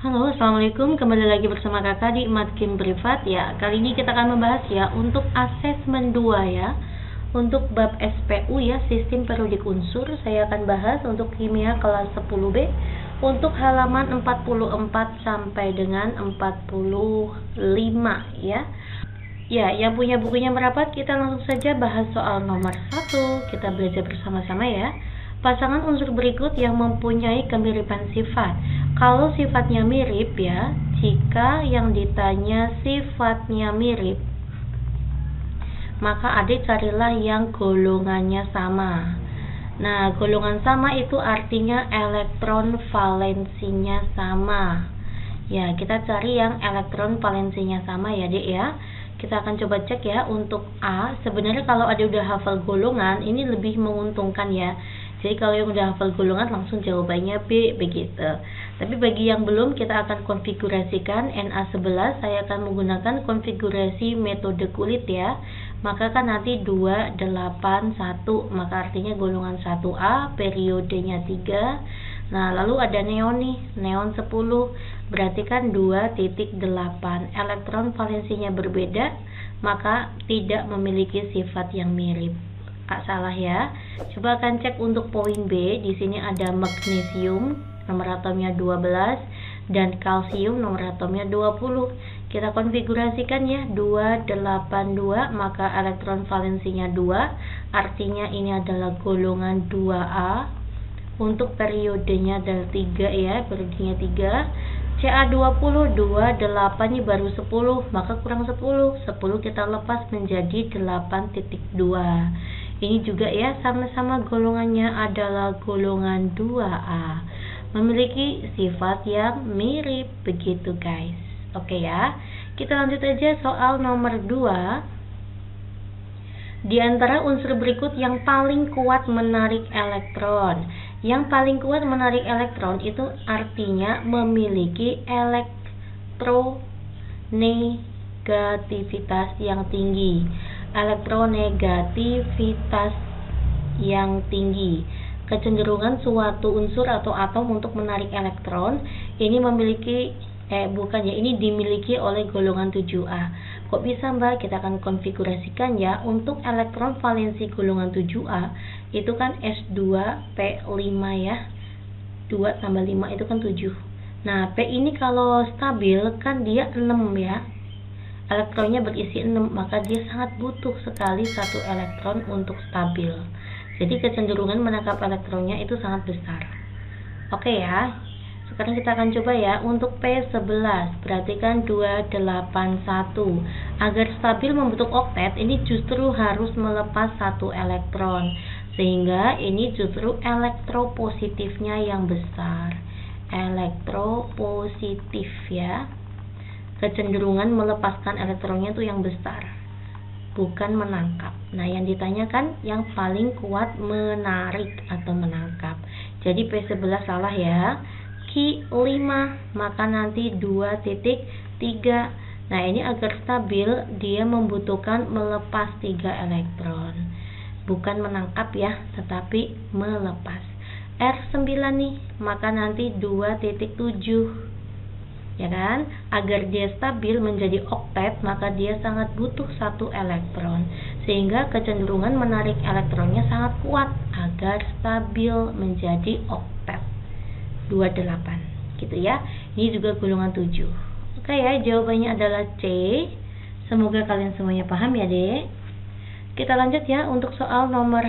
Halo, assalamualaikum. Kembali lagi bersama kakak di Matkim Privat ya. Kali ini kita akan membahas ya untuk asesmen 2 ya. Untuk bab SPU ya, sistem periodik unsur, saya akan bahas untuk kimia kelas 10B untuk halaman 44 sampai dengan 45 ya. Ya, yang punya bukunya merapat, kita langsung saja bahas soal nomor 1. Kita belajar bersama-sama ya. Pasangan unsur berikut yang mempunyai kemiripan sifat. Kalau sifatnya mirip ya, jika yang ditanya sifatnya mirip, maka adik carilah yang golongannya sama. Nah, golongan sama itu artinya elektron valensinya sama. Ya, kita cari yang elektron valensinya sama ya, Dek ya. Kita akan coba cek ya untuk A. Sebenarnya kalau ada udah hafal golongan, ini lebih menguntungkan ya. Jadi kalau yang udah hafal golongan langsung jawabannya B begitu. Tapi bagi yang belum, kita akan konfigurasikan Na11. Saya akan menggunakan konfigurasi metode kulit ya. Maka kan nanti 2, 8, 1. Maka artinya golongan 1A, periodenya 3. Nah, lalu ada neon nih, neon 10. Berarti kan 2,8. Elektron valensinya berbeda, maka tidak memiliki sifat yang mirip. Kak salah ya. Coba akan cek untuk poin B. Di sini ada magnesium, nomor atomnya 12, dan kalsium, nomor atomnya 20. Kita konfigurasikan ya, 282, maka elektron valensinya 2, artinya ini adalah golongan 2A. Untuk periodenya ada 3 ya, periodenya 3. Ca20, 28 ini baru 10, maka kurang 10. 10 kita lepas menjadi 8,2. Ini juga ya, sama-sama golongannya adalah golongan 2A. Memiliki sifat yang mirip begitu guys. Oke ya. Kita lanjut aja soal nomor 2. Di antara unsur berikut yang paling kuat menarik elektron. Yang paling kuat menarik elektron itu artinya memiliki elektronegativitas yang tinggi. Elektronegativitas yang tinggi. Kecenderungan suatu unsur atau atom untuk menarik elektron ini memiliki ini dimiliki oleh golongan 7A. Kok bisa Mbak? Kita akan konfigurasikan ya. Untuk elektron valensi golongan 7A itu kan S2P5 ya. 2 tambah 5 itu kan 7. Nah, P ini kalau stabil kan dia 6 ya. Elektronnya berisi 6, maka dia sangat butuh sekali satu elektron untuk stabil. Jadi kecenderungan menangkap elektronnya itu sangat besar. Oke ya. Sekarang kita akan coba ya untuk P11. Perhatikan 281. Agar stabil membentuk oktet, ini justru harus melepas satu elektron. Sehingga ini justru elektropositifnya yang besar. Elektropositif ya. Kecenderungan melepaskan elektronnya itu yang besar, bukan menangkap. Nah, yang ditanyakan yang paling kuat menarik atau menangkap. Jadi P11 salah ya. Q5, maka nanti 2,3. Nah, ini agar stabil dia membutuhkan melepas 3 elektron. Bukan menangkap ya, tetapi melepas. R9 nih, maka nanti 2,7. Ya kan? Agar dia stabil menjadi oktet, maka dia sangat butuh satu elektron. Sehingga kecenderungan menarik elektronnya sangat kuat agar stabil menjadi oktet. 28 gitu ya. Ini juga golongan 7. Oke ya, jawabannya adalah C. Semoga kalian semuanya paham ya, Dek. Kita lanjut ya untuk soal nomor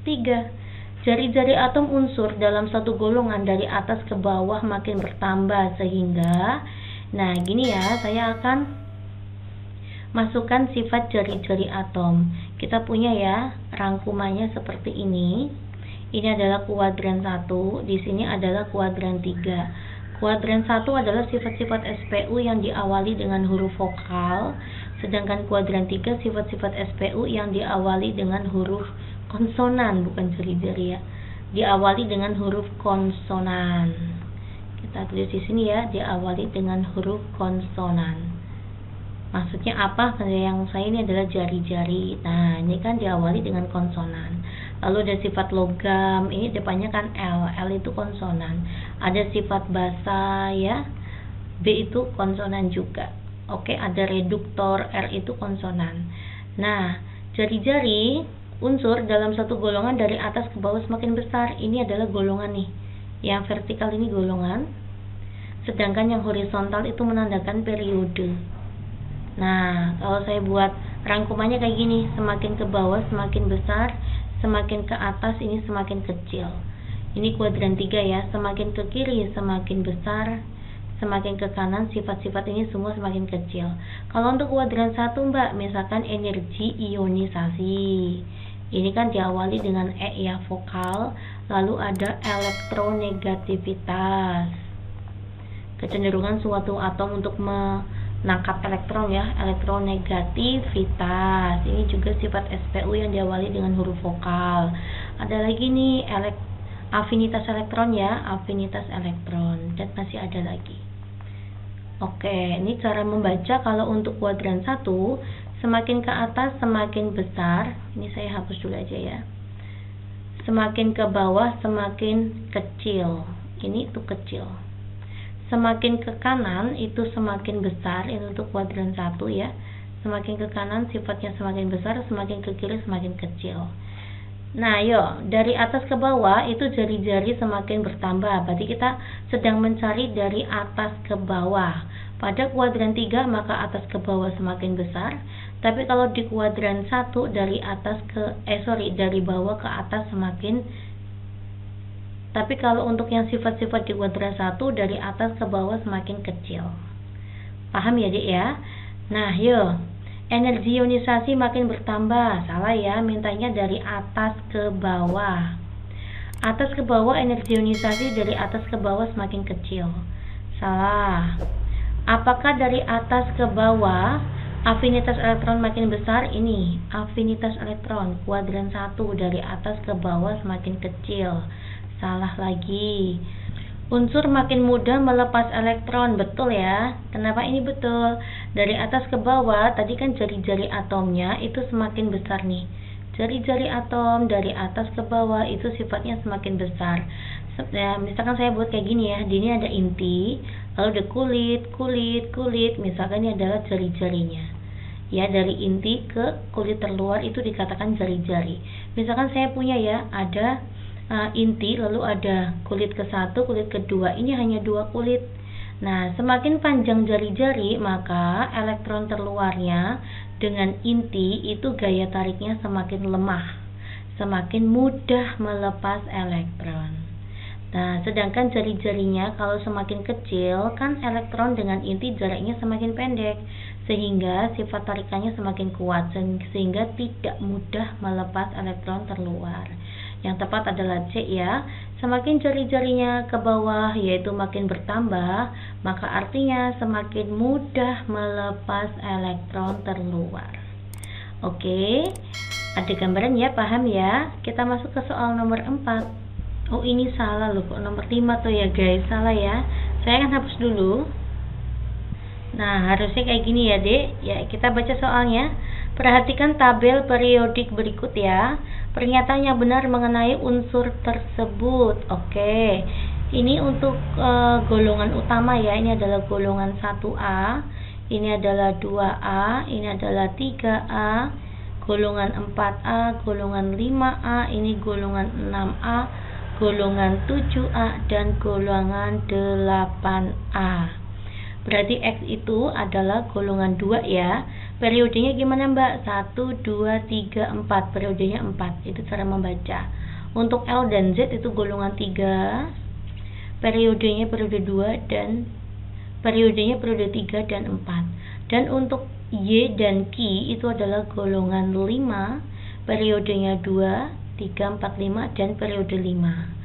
3. Jari-jari atom unsur dalam satu golongan dari atas ke bawah makin bertambah sehingga, nah gini ya, saya akan masukkan sifat jari-jari atom. Kita punya ya rangkumannya seperti ini. Ini adalah kuadran 1, di sini adalah kuadran 3. Kuadran 1 adalah sifat-sifat SPU yang diawali dengan huruf vokal, sedangkan kuadran 3 sifat-sifat SPU yang diawali dengan huruf konsonan, bukan jari-jari ya. Diawali dengan huruf konsonan. Kita tulis di sini ya, diawali dengan huruf konsonan. Maksudnya apa? Yang saya ini adalah jari-jari. Nah, ini kan diawali dengan konsonan. Lalu ada sifat logam, ini depannya kan L. L itu konsonan. Ada sifat basa ya. B itu konsonan juga. Oke, ada reduktor, R itu konsonan. Nah, jari-jari unsur dalam satu golongan dari atas ke bawah semakin besar. Ini adalah golongan nih. Yang vertikal ini golongan, sedangkan yang horizontal itu menandakan periode. Nah, kalau saya buat rangkumannya kayak gini, semakin ke bawah semakin besar, semakin ke atas ini semakin kecil. Ini kuadran 3 ya, semakin ke kiri semakin besar, semakin ke kanan sifat-sifat ini semua semakin kecil. Kalau untuk kuadran 1 Mbak, misalkan energi ionisasi. Ini kan diawali dengan E ya, vokal, lalu ada elektronegativitas. Kecenderungan suatu atom untuk menangkap elektron ya, elektronegativitas. Ini juga sifat SPU yang diawali dengan huruf vokal. Ada lagi nih afinitas elektron ya, afinitas elektron, dan masih ada lagi. Oke, ini cara membaca. Kalau untuk kuadran 1, semakin ke atas semakin besar. Ini saya hapus dulu aja ya. Semakin ke bawah semakin kecil. Ini itu kecil. Semakin ke kanan itu semakin besar. Ini untuk kuadran 1 ya. Semakin ke kanan sifatnya semakin besar, semakin ke kiri semakin kecil. Nah, yuk, dari atas ke bawah itu jari-jari semakin bertambah. Berarti kita sedang mencari dari atas ke bawah. Pada kuadran 3 maka atas ke bawah semakin besar. Tapi kalau di kuadran 1 dari bawah ke atas semakin. Tapi kalau untuk yang sifat-sifat di kuadran 1 dari atas ke bawah semakin kecil. Paham ya, Dik ya? Nah, yuk. Energi ionisasi makin bertambah. Salah ya, mintanya dari atas ke bawah. Atas ke bawah energi ionisasi dari atas ke bawah semakin kecil. Salah. Apakah dari atas ke bawah afinitas elektron makin besar? Ini afinitas elektron kuadran 1 dari atas ke bawah semakin kecil. Salah lagi. Unsur makin mudah melepas elektron, betul ya. Kenapa ini betul? Dari atas ke bawah, tadi kan jari-jari atomnya itu semakin besar nih. Jari-jari atom dari atas ke bawah itu sifatnya semakin besar. Ya, misalkan saya buat kayak gini ya, di ini ada inti, lalu ada kulit. Misalkan ini adalah jari-jarinya. Ya, dari inti ke kulit terluar itu dikatakan jari-jari. Misalkan saya punya ya, ada inti, lalu ada kulit ke-1, kulit kedua, ini hanya 2 kulit. Nah, semakin panjang jari-jari, maka elektron terluarnya dengan inti itu gaya tariknya semakin lemah, semakin mudah melepas elektron. Nah, sedangkan jari-jarinya kalau semakin kecil, kan elektron dengan inti jaraknya semakin pendek, sehingga sifat tarikannya semakin kuat, sehingga tidak mudah melepas elektron terluar. Yang tepat adalah C ya. Semakin jari-jarinya ke bawah, yaitu makin bertambah, maka artinya semakin mudah melepas elektron terluar. Oke, ada gambaran ya, paham ya? Kita masuk ke soal nomor 4. Oh, ini salah loh, kok nomor 5 tuh ya guys, salah ya. Saya akan hapus dulu. Nah, harusnya kayak gini ya, Dek. Ya, kita baca soalnya. Perhatikan tabel periodik berikut ya. Pernyataan yang benar mengenai unsur tersebut. Oke. Ini untuk golongan utama ya. Ini adalah golongan 1A. Ini adalah 2A. Ini adalah 3A. Golongan 4A, golongan 5A, ini golongan 6A, golongan 7A, dan golongan 8A. Berarti X itu adalah golongan 2 ya. Periodenya gimana Mbak? 1, 2, 3, 4. Periodenya 4. Itu cara membaca. Untuk L dan Z itu golongan 3. Periodenya periode 2 dan periodenya periode 3 dan 4. Dan untuk Y dan Q itu adalah golongan 5. Periodenya 2, 3, 4, 5 dan periode 5.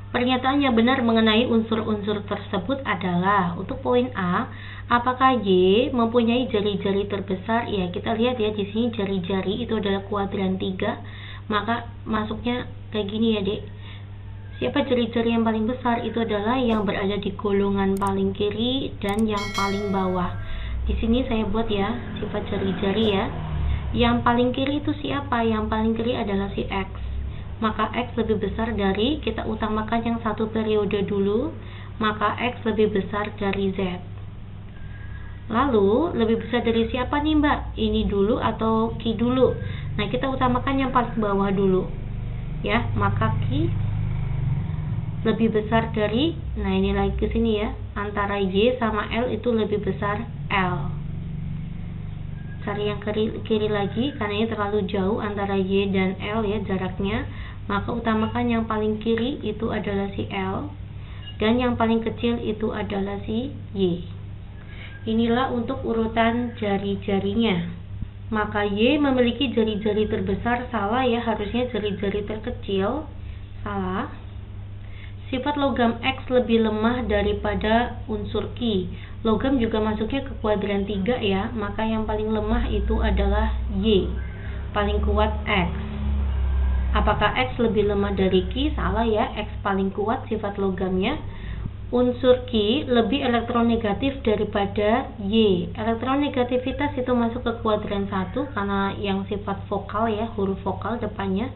Pernyataan yang benar mengenai unsur-unsur tersebut adalah untuk poin A, apakah Y mempunyai jari-jari terbesar? Ya, kita lihat ya di sini jari-jari itu adalah kuadran 3, maka masuknya kayak gini ya, Dek. Siapa jari-jari yang paling besar? Itu adalah yang berada di golongan paling kiri dan yang paling bawah. Di sini saya buat ya sifat jari-jari ya. Yang paling kiri itu siapa? Yang paling kiri adalah si X. Maka X lebih besar dari, kita utamakan yang satu periode dulu, maka X lebih besar dari Z. Lalu lebih besar dari siapa nih Mbak? Ini dulu atau Q dulu? Nah, kita utamakan yang paling bawah dulu. Ya, maka Q lebih besar dari, nah ini lagi ke sini ya, antara Y sama L itu lebih besar L. Cari yang kiri lagi, karena ini terlalu jauh antara Y dan L ya jaraknya, maka utamakan yang paling kiri itu adalah si L, dan yang paling kecil itu adalah si Y. Inilah untuk urutan jari-jarinya. Maka Y memiliki jari-jari terbesar, salah ya, harusnya jari-jari terkecil, salah. Sifat logam X lebih lemah daripada unsur Q. Logam juga masuknya ke kuadran 3 ya, maka yang paling lemah itu adalah Y, paling kuat X. Apakah X lebih lemah dari Q? Salah ya, X paling kuat sifat logamnya. Unsur Q lebih elektronegatif daripada Y. Elektronegativitas itu masuk ke kuadran 1 karena yang sifat vokal ya, huruf vokal depannya.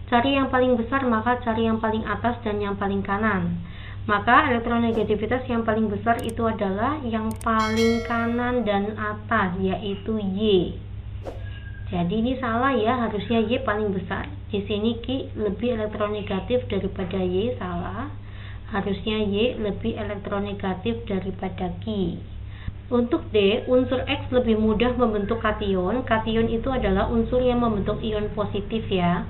Cari yang paling besar, maka cari yang paling atas dan yang paling kanan. Maka elektronegativitas yang paling besar itu adalah yang paling kanan dan atas, yaitu Y. Jadi ini salah ya, harusnya Y paling besar. Di sini Q lebih elektronegatif daripada Y, salah. Harusnya Y lebih elektronegatif daripada Q. Untuk D, unsur X lebih mudah membentuk kation. Kation itu adalah unsur yang membentuk ion positif ya.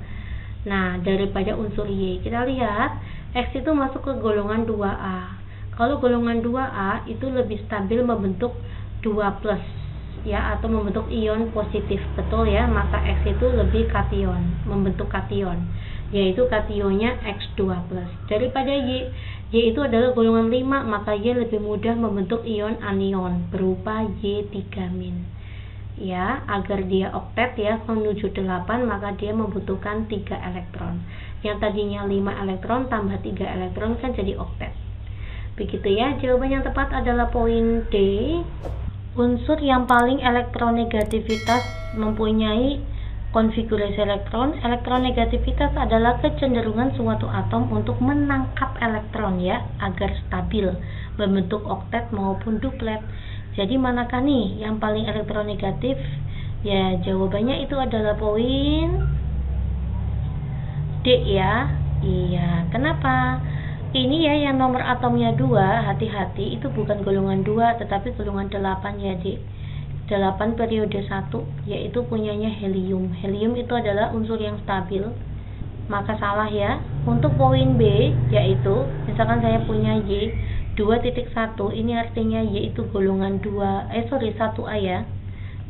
Nah, daripada unsur Y. Kita lihat, X itu masuk ke golongan 2A. Kalau golongan 2A itu lebih stabil membentuk 2+ ya, atau membentuk ion positif. Betul ya, maka X itu lebih kation, membentuk kation, yaitu kationnya X2+. Daripada Y itu adalah golongan 5, maka Y lebih mudah membentuk ion anion berupa Y3-. Ya, agar dia oktet ya menuju 8, maka dia membutuhkan 3 elektron. Yang tadinya 5 elektron tambah 3 elektron kan jadi oktet. Begitu ya, jawaban yang tepat adalah poin D. Unsur yang paling elektronegativitas mempunyai konfigurasi elektron. Elektronegativitas adalah kecenderungan suatu atom untuk menangkap elektron ya, agar stabil membentuk oktet maupun duplet. Jadi manakah nih yang paling elektronegatif? Ya, jawabannya itu adalah poin D ya. Iya, kenapa? Ini ya yang nomor atomnya 2, hati-hati, itu bukan golongan 2 tetapi golongan 8 ya D. 8 periode 1, yaitu punyanya helium. Helium itu adalah unsur yang stabil, maka salah ya. Untuk poin B, yaitu misalkan saya punya Y 2.1, ini artinya Y itu golongan 1A ya,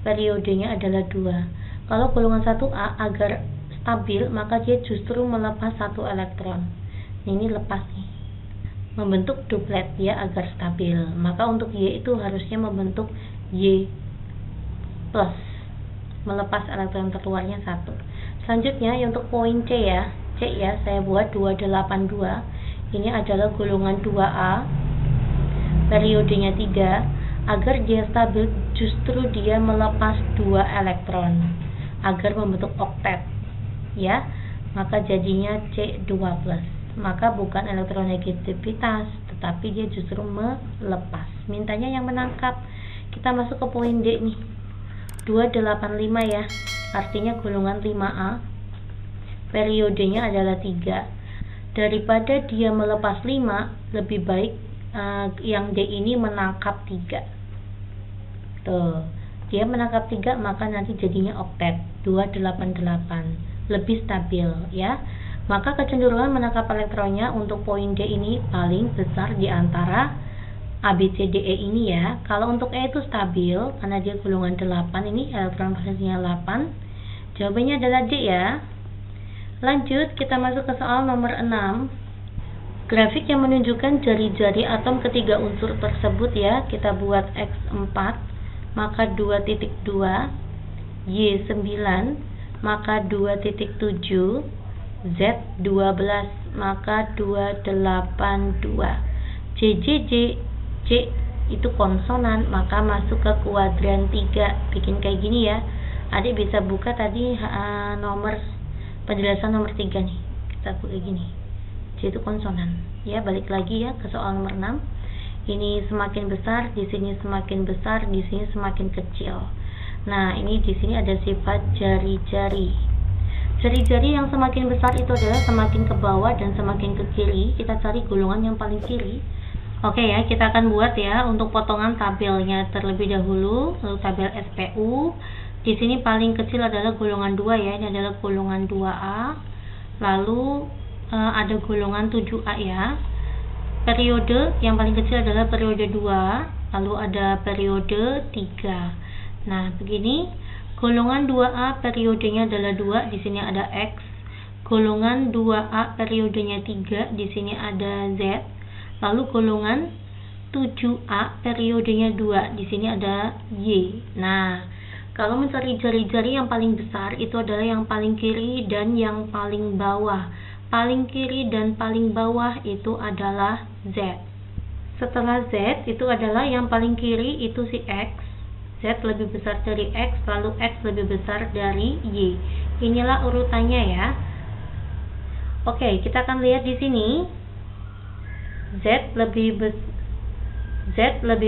periodenya adalah 2. Kalau golongan 1A agar stabil, maka dia justru melepas 1 elektron. Ini lepas nih, membentuk duplet ya agar stabil. Maka untuk Y itu harusnya membentuk Y+, melepas elektron terluarnya 1. Selanjutnya untuk poin C ya, saya buat 282. Ini adalah golongan 2A, periodenya 3. Agar dia stabil, justru dia melepas 2 elektron agar membentuk oktet ya, maka jadinya C2+. Maka bukan elektronegativitas, tetapi dia justru melepas. Mintanya yang menangkap. Kita masuk ke poin D nih, 285 ya, artinya golongan 5A, periodenya adalah 3. Daripada dia melepas 5, lebih baik yang D ini menangkap 3. Tuh, dia menangkap 3, maka nanti jadinya oktet 288, lebih stabil ya. Maka kecenderungan menangkap elektronnya untuk poin D ini paling besar di antara A, B, C, D, E ini ya. Kalau untuk E itu stabil karena dia golongan 8, ini elektron presentasinya 8. Jawabannya adalah D ya. Lanjut, kita masuk ke soal nomor 6. Grafik yang menunjukkan jari-jari atom ketiga unsur tersebut ya. Kita buat X4, maka 2.2, Y9, maka 2.7, Z12, maka 282. JJJ, J itu konsonan, maka masuk ke kuadran 3. Bikin kayak gini ya. Adik bisa buka tadi nomor penjelasan nomor 3 nih. Kita buka gini. J itu konsonan. Ya, balik lagi ya ke soal nomor 6. Ini semakin besar, di sini semakin besar, di sini semakin kecil. Nah, ini di sini ada sifat jari-jari. Jari-jari yang semakin besar itu adalah semakin ke bawah dan semakin ke kiri. Kita cari golongan yang paling kiri. Oke ya, kita akan buat ya untuk potongan tabelnya terlebih dahulu. Lalu tabel SPU. Di sini paling kecil adalah golongan 2 ya. Ini adalah golongan 2A. Lalu ada golongan 7A ya. Periode yang paling kecil adalah periode 2, lalu ada periode 3. Nah, begini. Golongan 2A periodenya adalah 2, di sini ada X. Golongan 2A periodenya 3, di sini ada Z. Lalu golongan 7A periodenya 2, di sini ada Y. Nah, kalau mencari jari-jari yang paling besar itu adalah yang paling kiri dan yang paling bawah. Paling kiri dan paling bawah itu adalah Z. Setelah Z itu adalah yang paling kiri itu si X. Z lebih besar dari X, lalu X lebih besar dari Y. Inilah urutannya ya. Oke, kita akan lihat di sini. Z lebih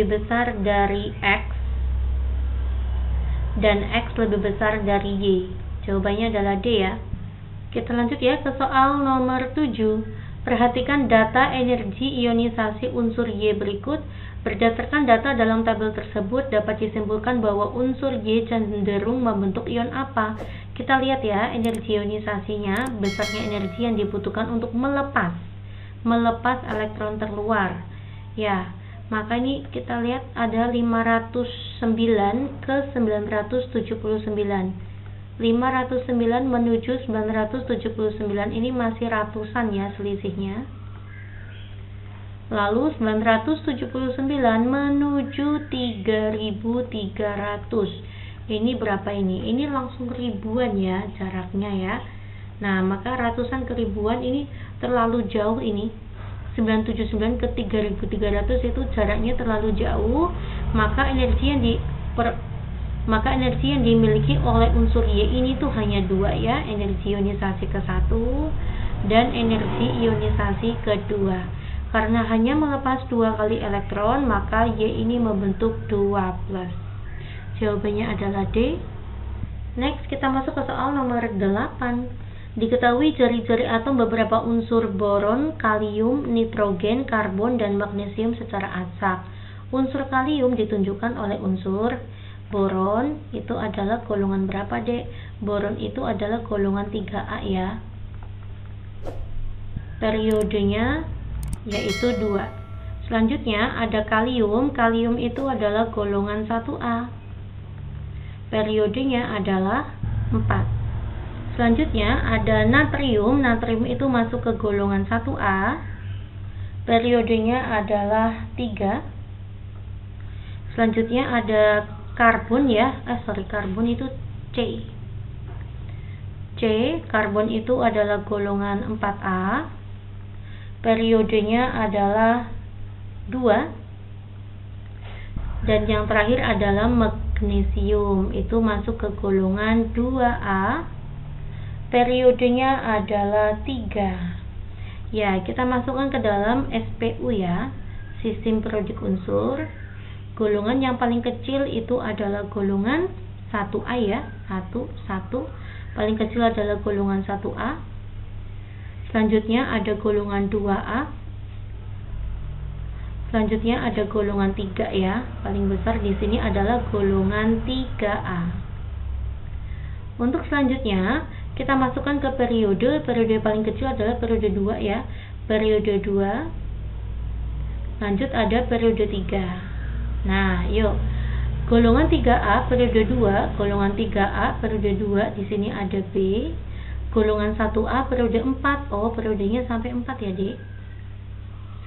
besar dari X dan X lebih besar dari Y. Jawabannya adalah D ya. Kita lanjut ya ke soal nomor 7. Perhatikan data energi ionisasi unsur Y berikut. Berdasarkan data dalam tabel tersebut dapat disimpulkan bahwa unsur Y cenderung membentuk ion apa? Kita lihat ya, energi ionisasinya, besarnya energi yang dibutuhkan untuk melepas elektron terluar. Ya, maka ini kita lihat ada 509 ke 979. 509 menuju 979 ini masih ratusan ya selisihnya. Lalu 979 menuju 3300. Ini berapa ini? Ini langsung ribuan ya jaraknya ya. Nah, maka ratusan ke ribuan ini terlalu jauh ini. 979 ke 3300 itu jaraknya terlalu jauh, maka energi yang dimiliki oleh unsur Y ini tuh hanya 2 ya, energi ionisasi ke-1 dan energi ionisasi ke-2. Karena hanya melepas 2 kali elektron, maka Y ini membentuk 2+. Jawabannya adalah D. Next, kita masuk ke soal nomor 8. Diketahui jari-jari atom beberapa unsur boron, kalium, nitrogen, karbon, dan magnesium secara acak. Unsur kalium ditunjukkan oleh unsur boron. Itu adalah golongan berapa, Dek? Boron itu adalah golongan 3A ya. Periodenya yaitu 2. Selanjutnya ada kalium. Kalium itu adalah golongan 1A. Periodenya adalah 4. Selanjutnya ada natrium. Natrium itu masuk ke golongan 1A. Periodenya adalah 3. Selanjutnya ada karbon ya, karbon itu C. Karbon itu adalah golongan 4A. Periodenya adalah 2. Dan yang terakhir adalah magnesium, itu masuk ke golongan 2A. Periodenya adalah 3. Ya, kita masukkan ke dalam SPU ya, sistem periodik unsur. Golongan yang paling kecil itu adalah golongan 1A ya, 1. Paling kecil adalah golongan 1A. Selanjutnya ada golongan 2A. Selanjutnya ada golongan 3 ya. Paling besar di sini adalah golongan 3A. Untuk selanjutnya, kita masukkan ke periode. Periode paling kecil adalah periode 2 ya. Periode 2. Lanjut ada periode 3. Nah, yuk. Golongan 3A periode 2, golongan 3A periode 2, di sini ada B. Golongan 1A periode 4. Oh, periodenya sampai 4 ya, Dek.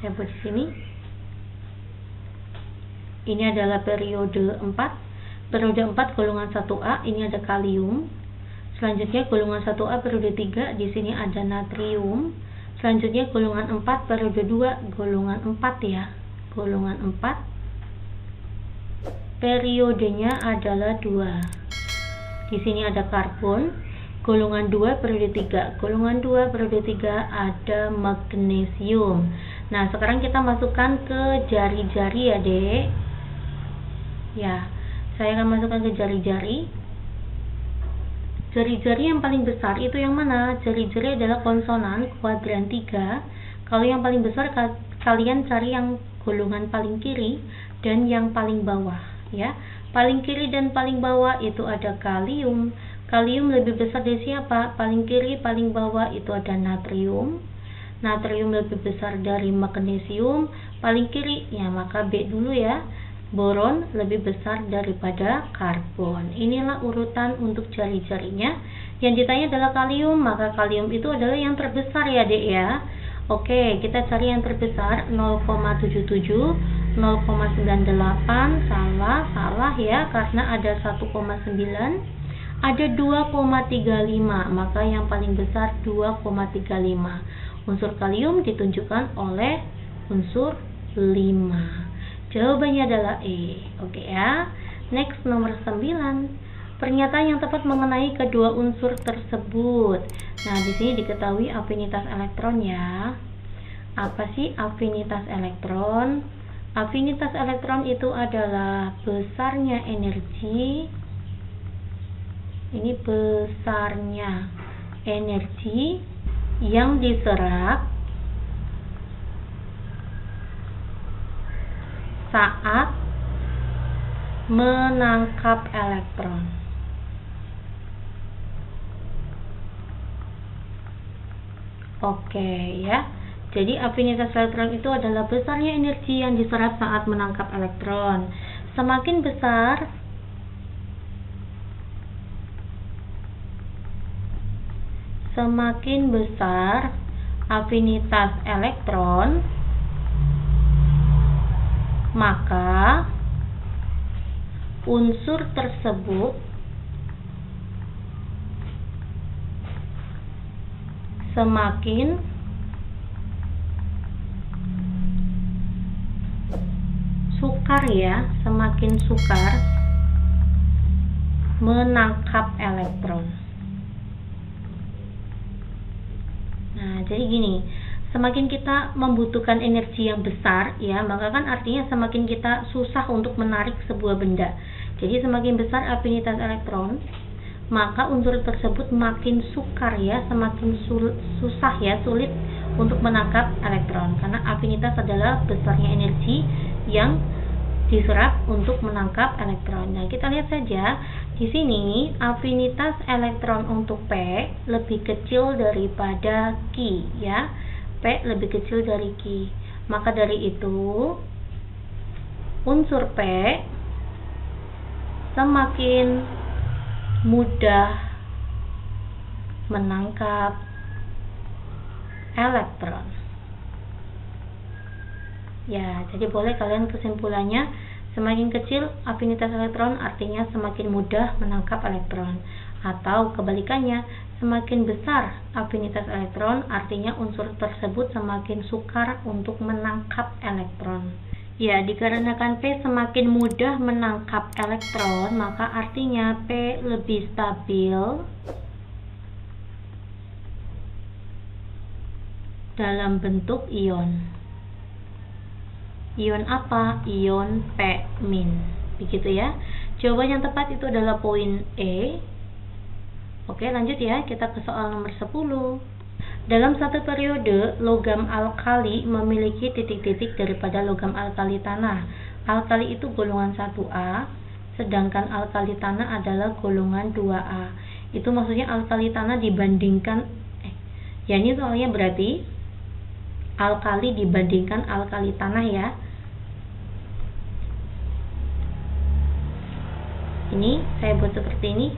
Saya buat di sini. Ini adalah periode 4. Periode 4 golongan 1A, ini ada kalium. Selanjutnya golongan 1A periode 3, di sini ada natrium. Selanjutnya golongan 4 periode 2, golongan 4 ya. Golongan 4. Periodenya adalah 2. Di sini ada karbon. Golongan 2 periode 3. Golongan 2 periode 3 ada magnesium. Nah, sekarang kita masukkan ke jari-jari ya, Dek. Ya, saya akan masukkan ke jari-jari. Jari-jari yang paling besar itu yang mana? Jari-jari adalah konsonan kuadran 3. Kalau yang paling besar, kalian cari yang golongan paling kiri dan yang paling bawah, ya. Paling kiri dan paling bawah itu ada kalium. Kalium lebih besar dari siapa? Paling kiri, paling bawah itu ada natrium. Natrium lebih besar dari magnesium. Paling kiri, ya maka B dulu ya. Boron lebih besar daripada karbon. Inilah urutan untuk jari-jarinya. Yang ditanya adalah kalium, maka kalium itu adalah yang terbesar ya, Dek ya. Oke, kita cari yang terbesar, 0,77, 0,98, salah ya, karena ada 1,9, ada 2,35, maka yang paling besar 2,35. Unsur kalium ditunjukkan oleh unsur 5. Jawabannya adalah E. Oke ya. Next, nomor 9. Pernyataan yang tepat mengenai kedua unsur tersebut. Nah, di sini diketahui afinitas elektron ya. Apa sih afinitas elektron? Afinitas elektron itu adalah besarnya energi. Ini besarnya energi yang diserap saat menangkap elektron. Oke ya. Jadi afinitas elektron itu adalah besarnya energi yang diserap saat menangkap elektron. Semakin besar afinitas elektron, maka unsur tersebut semakin sukar ya, semakin sukar menangkap elektron. Nah, jadi gini, semakin kita membutuhkan energi yang besar ya, maka kan artinya semakin kita susah untuk menarik sebuah benda. Jadi semakin besar afinitas elektron, maka unsur tersebut makin sukar ya, semakin susah ya, sulit untuk menangkap elektron, karena afinitas adalah besarnya energi yang diserap untuk menangkap elektron. Nah, kita lihat saja di sini afinitas elektron untuk P lebih kecil daripada Q ya. P lebih kecil dari Q. Maka dari itu unsur P semakin mudah menangkap elektron. Ya, jadi boleh kalian kesimpulannya, semakin kecil afinitas elektron artinya semakin mudah menangkap elektron. Atau kebalikannya, semakin besar afinitas elektron artinya unsur tersebut semakin sukar untuk menangkap elektron. Ya, dikarenakan P semakin mudah menangkap elektron, maka artinya P lebih stabil dalam bentuk ion. Ion apa? Ion P-. Begitu ya. Jawaban yang tepat itu adalah poin E. Oke, lanjut ya. Kita ke soal nomor 10. Dalam satu periode, logam alkali memiliki titik-titik daripada logam alkali tanah. Alkali itu golongan 1A, sedangkan alkali tanah adalah golongan 2A. Itu maksudnya alkali tanah dibandingkan ya, ini soalnya berarti alkali dibandingkan alkali tanah ya. Ini saya buat seperti ini.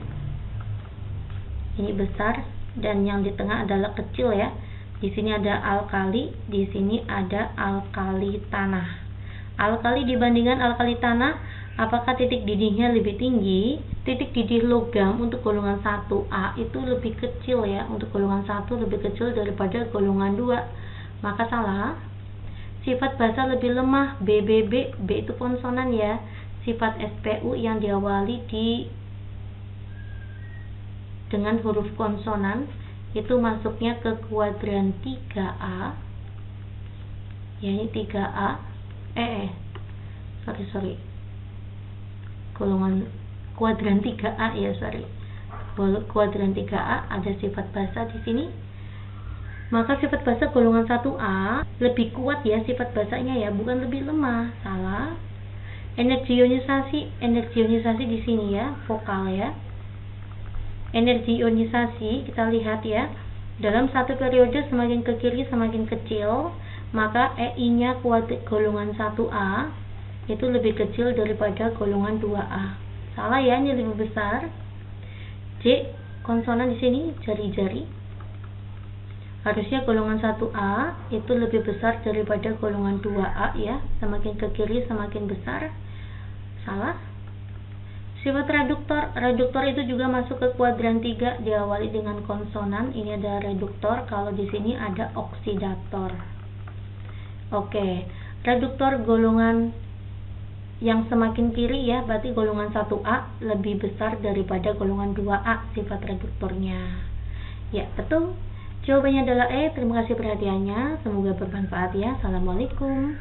Ini besar dan yang di tengah adalah kecil ya. Di sini ada alkali, di sini ada alkali tanah. Alkali dibandingkan alkali tanah, apakah titik didihnya lebih tinggi? Titik didih logam untuk golongan 1A itu lebih kecil ya. Untuk golongan 1 lebih kecil daripada golongan 2. Maka salah. Sifat basa lebih lemah, BBB, B itu konsonan ya. Sifat SPU yang diawali dengan huruf konsonan itu masuknya ke kuadran 3A. Ya, ini 3A. Sorry. Golongan kuadran 3A ya, kuadran 3A ada sifat basa di sini. Maka sifat basa golongan 1A lebih kuat ya sifat basanya ya, bukan lebih lemah. Salah. Energi ionisasi di sini ya, vokal ya. Energi ionisasi kita lihat ya, dalam satu periode semakin ke kiri semakin kecil, maka EI-nya golongan 1A itu lebih kecil daripada golongan 2A. Salah ya, ini lebih besar. J, konsonan di sini jari-jari. Harusnya golongan 1A itu lebih besar daripada golongan 2A ya, semakin ke kiri semakin besar. Salah. Sifat reduktor itu juga masuk ke kuadran 3, diawali dengan konsonan. Ini ada reduktor, kalau di sini ada oksidator. Oke, reduktor golongan yang semakin kiri ya, berarti golongan 1A lebih besar daripada golongan 2A sifat reduktornya. Ya, betul. Jawabannya adalah E. Terima kasih perhatiannya. Semoga bermanfaat ya. Assalamualaikum.